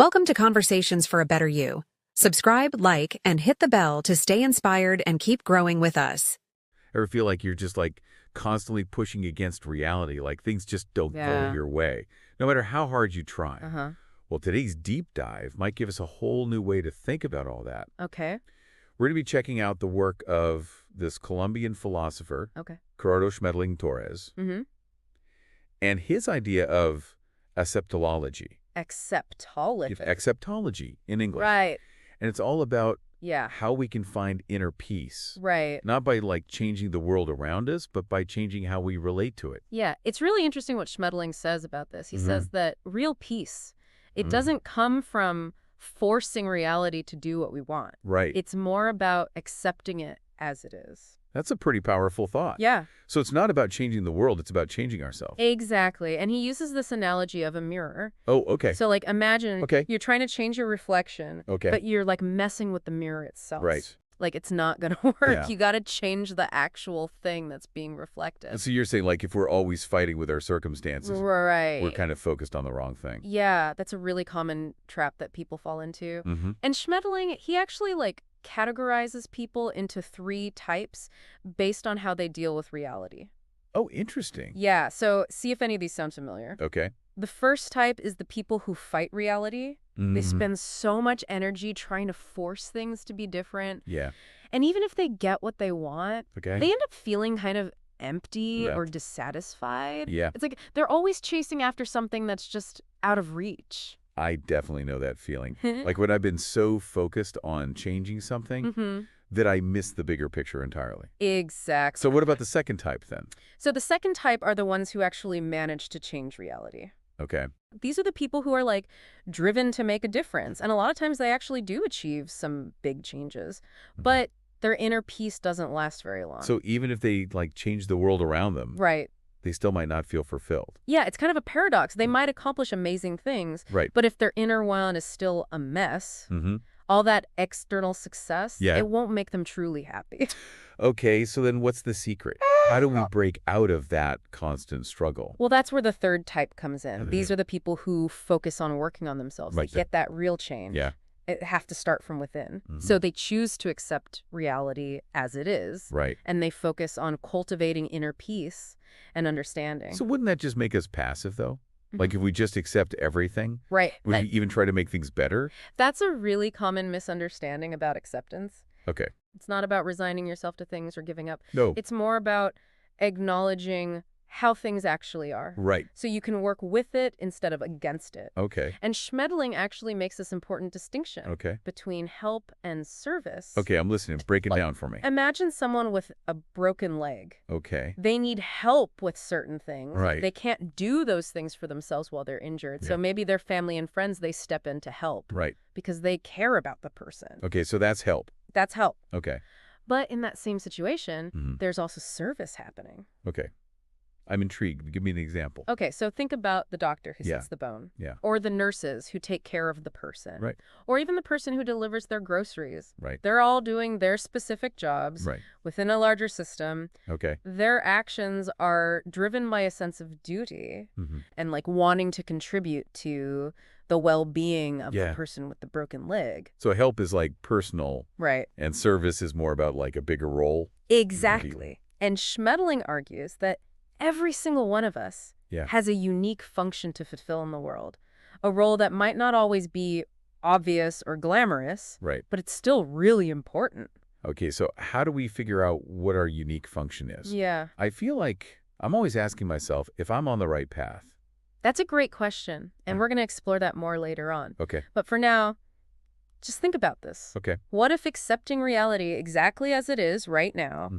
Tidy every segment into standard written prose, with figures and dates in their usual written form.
Welcome to Conversations for a Better You. Subscribe, like, and hit the bell to stay inspired and keep growing with us. Ever feel like you're just constantly pushing against reality, like things just don't go your way, no matter how hard you try? Well, today's deep dive might give us a whole new way to think about all that. Okay. We're going to be checking out the work of this Colombian philosopher, Gerardo Schmedling Torres, and his idea of acceptology. Acceptology. Acceptology in English. Right. And it's all about Yeah. how we can find inner peace. Right. Not by changing the world around us, but by changing how we relate to it. Yeah. It's really interesting what Schmedling says about this. He says that real peace, it doesn't come from forcing reality to do what we want. Right. It's more about accepting it as it is. That's a pretty powerful thought. Yeah. So it's not about changing the world, it's about changing ourselves. Exactly. And he uses this analogy of a mirror. Oh, okay. So imagine you're trying to change your reflection, but you're messing with the mirror itself. Right. It's not going to work. Yeah. You got to change the actual thing that's being reflected. And so you're saying if we're always fighting with our circumstances, right. we're kind of focused on the wrong thing. Yeah, that's a really common trap that people fall into. And Schmedling, he actually categorizes people into 3 types based on how they deal with reality. Oh, interesting. Yeah, so see if any of these sound familiar. Okay. The first type is the people who fight reality. They spend so much energy trying to force things to be different. Yeah. And even if they get what they want, Okay. they end up feeling kind of empty or dissatisfied. Yeah. It's they're always chasing after something that's just out of reach. I definitely know that feeling. When I've been so focused on changing something that I miss the bigger picture entirely. Exactly. So what about the second type then? So the second type are the ones who actually manage to change reality. Okay. These are the people who are driven to make a difference. And a lot of times they actually do achieve some big changes. But their inner peace doesn't last very long. So even if they change the world around them, right, they still might not feel fulfilled. Yeah, it's kind of a paradox. They might accomplish amazing things, right, but if their inner one is still a mess, all that external success, it won't make them truly happy. Okay, so then what's the secret? How do we break out of that constant struggle? Well, that's where the third type comes in. These are the people who focus on working on themselves. They get that real change. Yeah. It have to start from within. So they choose to accept reality as it is. Right. And they focus on cultivating inner peace and understanding. So wouldn't that just make us passive, though? If we just accept everything? Right. Would we even try to make things better? That's a really common misunderstanding about acceptance. Okay. It's not about resigning yourself to things or giving up. No. It's more about acknowledging how things actually are. Right. So you can work with it instead of against it. Okay. And Schmedling actually makes this important distinction between help and service. Okay, I'm listening. Break it down for me. Imagine someone with a broken leg. Okay. They need help with certain things. Right. They can't do those things for themselves while they're injured. So maybe their family and friends, they step in to help. Right. Because they care about the person. Okay, so that's help. That's help. Okay. But in that same situation, there's also service happening. Okay. I'm intrigued. Give me an example. Okay, so think about the doctor who sets the bone. Yeah. Or the nurses who take care of the person. Right. Or even the person who delivers their groceries. Right. They're all doing their specific jobs within a larger system. Okay. Their actions are driven by a sense of duty and wanting to contribute to the well-being of the person with the broken leg. So help is personal. Right. And service is more about a bigger role. Exactly. And Schmedling argues that every single one of us has a unique function to fulfill in the world, a role that might not always be obvious or glamorous, but it's still really important. Okay, so how do we figure out what our unique function is? Yeah. I feel like I'm always asking myself if I'm on the right path. That's a great question, and we're going to explore that more later on. Okay. But for now, just think about this. Okay. What if accepting reality exactly as it is right now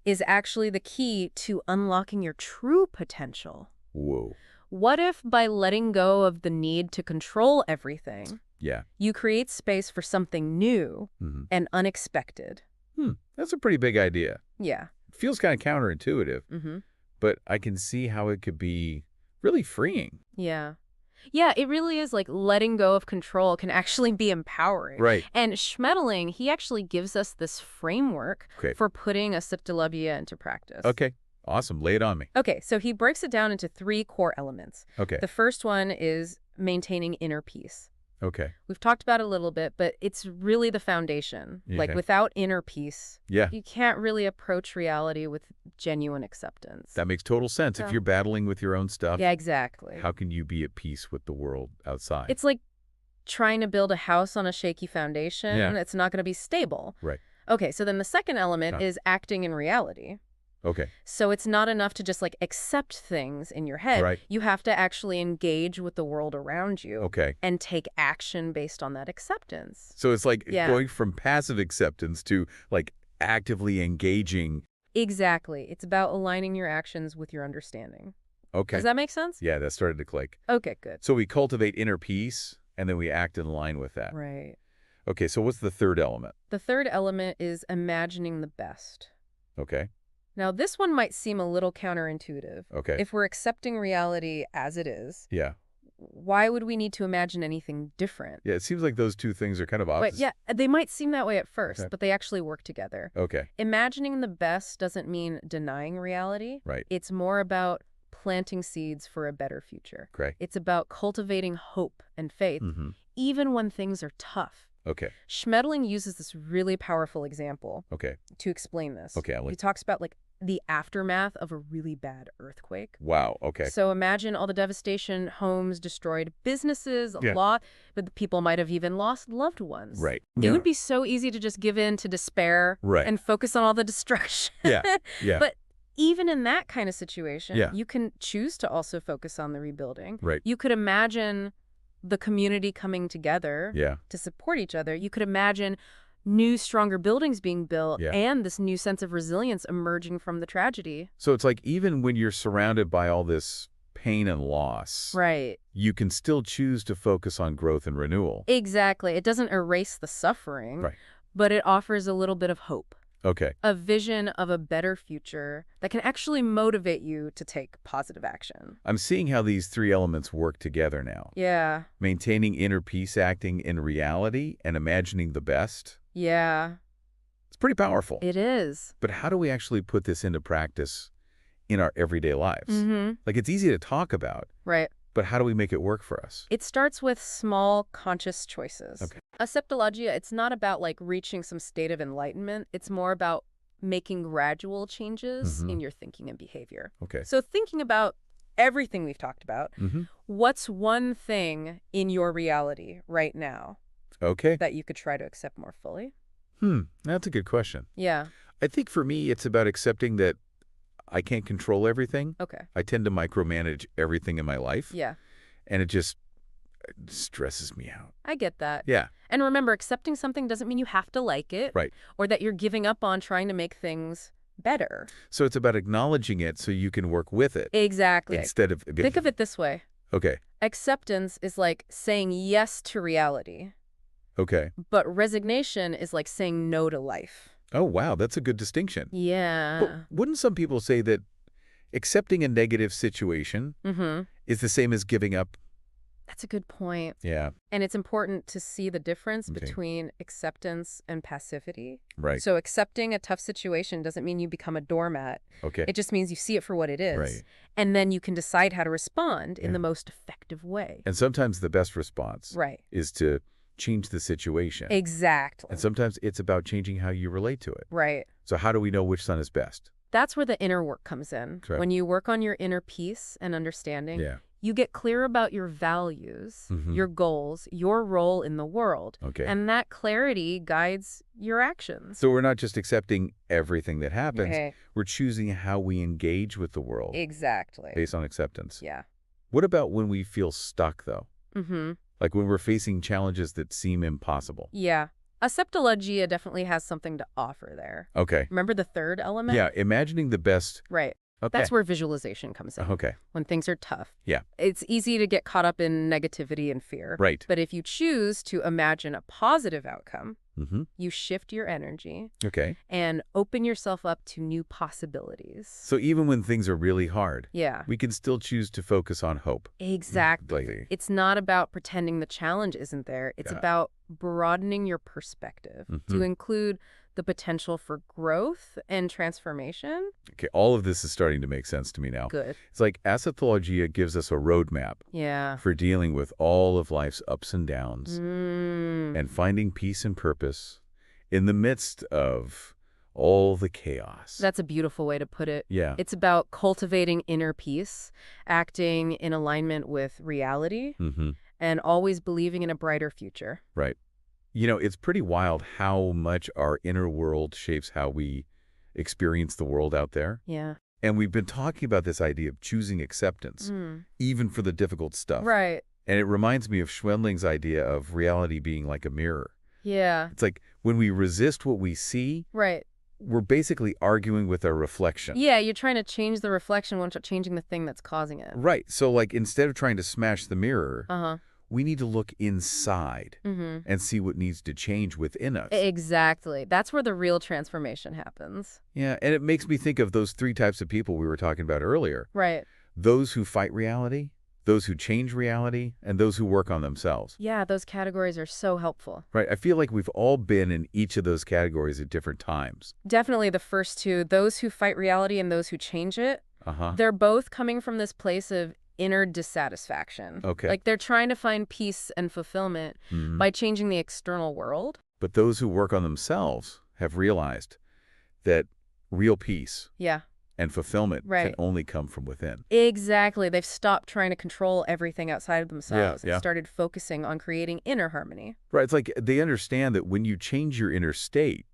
is actually the key to unlocking your true potential? Whoa. What if by letting go of the need to control everything, Yeah. you create space for something new and unexpected? That's a pretty big idea. Yeah. It feels kind of counterintuitive, but I can see how it could be really freeing. Yeah. Yeah, it really is letting go of control can actually be empowering. Right. And Schmedling, he actually gives us this framework for putting Acceptology into practice. Okay. Awesome. Lay it on me. Okay, so he breaks it down into 3 core elements. Okay. The first one is maintaining inner peace. Okay. We've talked about it a little bit, but it's really the foundation. Yeah. Like, without inner peace, Yeah. you can't really approach reality with genuine acceptance. That makes total sense. If you're battling with your own stuff, yeah, exactly. how can you be at peace with the world outside? It's like trying to build a house on a shaky foundation. Yeah. It's not going to be stable. Right. Okay, so then the second element is acting in reality. Okay. So it's not enough to just, like, accept things in your head. Right. You have to actually engage with the world around you. Okay. And take action based on that acceptance. So it's like going from passive acceptance to, like, actively engaging. Exactly. It's about aligning your actions with your understanding. Okay. Does that make sense? Yeah, that started to click. Okay, good. So we cultivate inner peace, and then we act in line with that. Right. Okay, so what's the third element? The third element is imagining the best. Okay. Now, this one might seem a little counterintuitive. Okay. If we're accepting reality as it is, Yeah. why would we need to imagine anything different? Yeah, it seems like those two things are kind of opposite. But yeah, they might seem that way at first, Okay. but they actually work together. Okay. Imagining the best doesn't mean denying reality. Right. It's more about planting seeds for a better future. Great. It's about cultivating hope and faith, Mm-hmm. even when things are tough. Okay. Schmedling uses this really powerful example Okay. to explain this. Okay, He talks about, like, the aftermath of a really bad earthquake. Wow. Okay. So imagine all the devastation, homes destroyed, businesses, Yeah. but the people might have even lost loved ones. Right. It would be so easy to just give in to despair Right. and focus on all the destruction. Yeah. Yeah. But even in that kind of situation, Yeah. you can choose to also focus on the rebuilding. Right. You could imagine the community coming together Yeah. to support each other. You could imagine new, stronger buildings being built and this new sense of resilience emerging from the tragedy. So it's like even when you're surrounded by all this pain and loss, Right. you can still choose to focus on growth and renewal. Exactly. It doesn't erase the suffering, Right. but it offers a little bit of hope. Okay. A vision of a better future that can actually motivate you to take positive action. I'm seeing how these three elements work together now. Yeah. Maintaining inner peace, acting in reality, and imagining the best. Yeah. It's pretty powerful. It is. But how do we actually put this into practice in our everyday lives? Mm-hmm. Like, it's easy to talk about, Right. but how do we make it work for us? It starts with small, conscious choices. Okay. Acceptology, it's not about, like, reaching some state of enlightenment. It's more about making gradual changes in your thinking and behavior. Okay. So thinking about everything we've talked about, what's one thing in your reality right now Okay. that you could try to accept more fully? That's a good question. Yeah. I think for me, it's about accepting that I can't control everything. Okay. I tend to micromanage everything in my life. Yeah. And it just stresses me out. I get that. Yeah. And remember, accepting something doesn't mean you have to like it. Right. Or that you're giving up on trying to make things better. So it's about acknowledging it so you can work with it. Exactly. Instead of... Think of it this way. Okay. Acceptance is like saying yes to reality, Okay. but resignation is like saying no to life. Oh, wow. That's a good distinction. Yeah. But wouldn't some people say that accepting a negative situation is the same as giving up? That's a good point. Yeah. And it's important to see the difference Okay. between acceptance and passivity. Right. So accepting a tough situation doesn't mean you become a doormat. Okay. It just means you see it for what it is. Right. And then you can decide how to respond in Yeah. the most effective way. And sometimes the best response Right. is to change the situation. Exactly. And sometimes it's about changing how you relate to it. Right. So how do we know which son is best? That's where the inner work comes in. Correct. When you work on your inner peace and understanding, Yeah. you get clear about your values, your goals, your role in the world. Okay. And that clarity guides your actions. So we're not just accepting everything that happens. Okay. We're choosing how we engage with the world Exactly. based on acceptance. Yeah. What about when we feel stuck, though? Mm-hmm. Like when we're facing challenges that seem impossible? Yeah. Acceptology definitely has something to offer there. Okay. Remember the third element? Yeah, imagining the best. Right. Okay. That's where visualization comes in. Okay. When things are tough. Yeah. It's easy to get caught up in negativity and fear. Right. But if you choose to imagine a positive outcome, Mm-hmm. you shift your energy Okay. and open yourself up to new possibilities. So even when things are really hard, Yeah. we can still choose to focus on hope. Exactly. Like, It's not about pretending the challenge isn't there. It's Yeah. about broadening your perspective to include the potential for growth and transformation. Okay, all of this is starting to make sense to me now. Good. It's like Acceptology gives us a roadmap for dealing with all of life's ups and downs and finding peace and purpose in the midst of all the chaos. That's a beautiful way to put it. Yeah. It's about cultivating inner peace, acting in alignment with reality, and always believing in a brighter future. Right. You know, it's pretty wild how much our inner world shapes how we experience the world out there. Yeah. And we've been talking about this idea of choosing acceptance, even for the difficult stuff. Right. And it reminds me of Schmedling's idea of reality being like a mirror. Yeah. It's like when we resist what we see, we're basically arguing with our reflection. Yeah, you're trying to change the reflection without changing the thing that's causing it. Right. So like instead of trying to smash the mirror, we need to look inside and see what needs to change within us. Exactly. That's where the real transformation happens. Yeah, and it makes me think of those three types of people we were talking about earlier. Right. Those who fight reality, those who change reality, and those who work on themselves. Yeah, those categories are so helpful. Right. I feel like we've all been in each of those categories at different times. Definitely the first two, those who fight reality and those who change it, they're both coming from this place of inner dissatisfaction. Okay. Like they're trying to find peace and fulfillment by changing the external world. But those who work on themselves have realized that real peace and fulfillment can only come from within. Exactly. They've stopped trying to control everything outside of themselves and started focusing on creating inner harmony. Right. It's like they understand that when you change your inner state,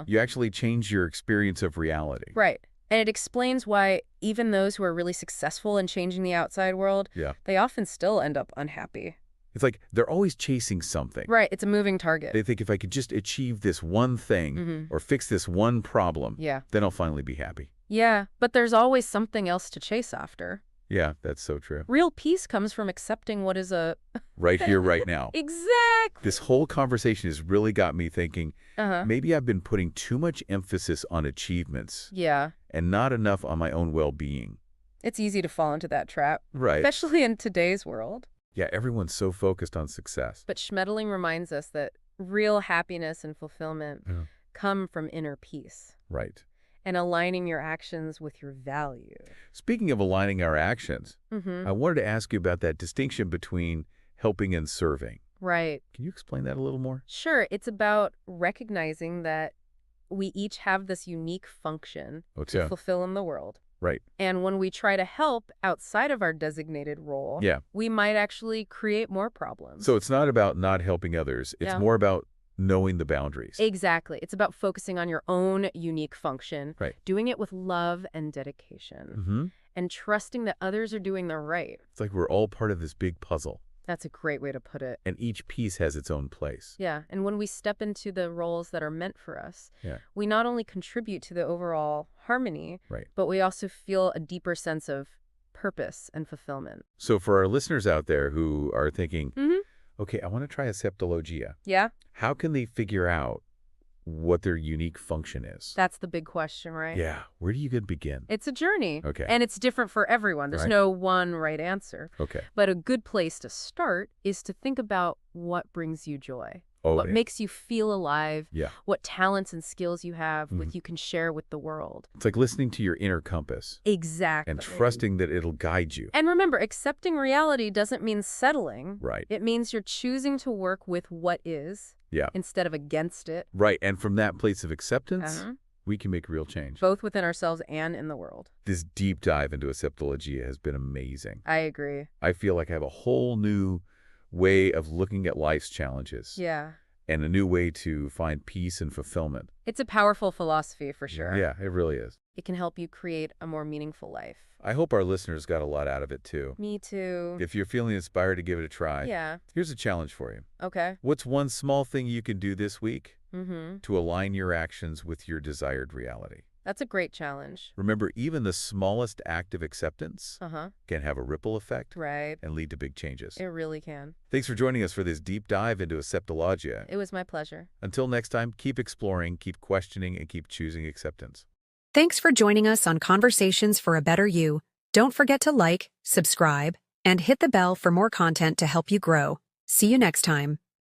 you actually change your experience of reality. Right. And it explains why even those who are really successful in changing the outside world, they often still end up unhappy. It's like they're always chasing something. Right. It's a moving target. They think if I could just achieve this one thing or fix this one problem, then I'll finally be happy. Yeah, but there's always something else to chase after. Yeah, that's so true. Real peace comes from accepting what is a... right here, right now. Exactly. This whole conversation has really got me thinking, maybe I've been putting too much emphasis on achievements. And not enough on my own well-being. It's easy to fall into that trap. Right. Especially in today's world. Yeah, everyone's so focused on success. But Schmedling reminds us that real happiness and fulfillment come from inner peace. Right. And aligning your actions with your value. Speaking of aligning our actions, I wanted to ask you about that distinction between helping and serving. Right. Can you explain that a little more? Sure. It's about recognizing that we each have this unique function to fulfill in the world. Right. And when we try to help outside of our designated role, we might actually create more problems. So it's not about not helping others. It's more about knowing the boundaries. Exactly. It's about focusing on your own unique function, doing it with love and dedication, and trusting that others are doing the right. It's like we're all part of this big puzzle. That's a great way to put it. And each piece has its own place. Yeah, and when we step into the roles that are meant for us, we not only contribute to the overall harmony, but we also feel a deeper sense of purpose and fulfillment. So for our listeners out there who are thinking, okay, I want to try Acceptology. How can they figure out what their unique function is? That's the big question, right? Yeah. Where do you begin? It's a journey. Okay. And it's different for everyone. There's no one right answer. Okay. But a good place to start is to think about what brings you joy. What makes you feel alive. What talents and skills you have you can share with the world. It's like listening to your inner compass. Exactly. And trusting that it'll guide you. And remember, accepting reality doesn't mean settling. Right. It means you're choosing to work with what is instead of against it. Right. And from that place of acceptance, we can make real change. Both within ourselves and in the world. This deep dive into Acceptology has been amazing. I agree. I feel like I have a whole new way of looking at life's challenges. And a new way to find peace and fulfillment. It's a powerful philosophy for sure. Yeah, it really is. It can help you create a more meaningful life. I hope our listeners got a lot out of it too. Me too. If you're feeling inspired to give it a try, here's a challenge for you. Okay. What's one small thing you can do this week to align your actions with your desired reality? That's a great challenge. Remember, even the smallest act of acceptance can have a ripple effect and lead to big changes. It really can. Thanks for joining us for this deep dive into Acceptology. It was my pleasure. Until next time, keep exploring, keep questioning, and keep choosing acceptance. Thanks for joining us on Conversations for a Better You. Don't forget to like, subscribe, and hit the bell for more content to help you grow. See you next time.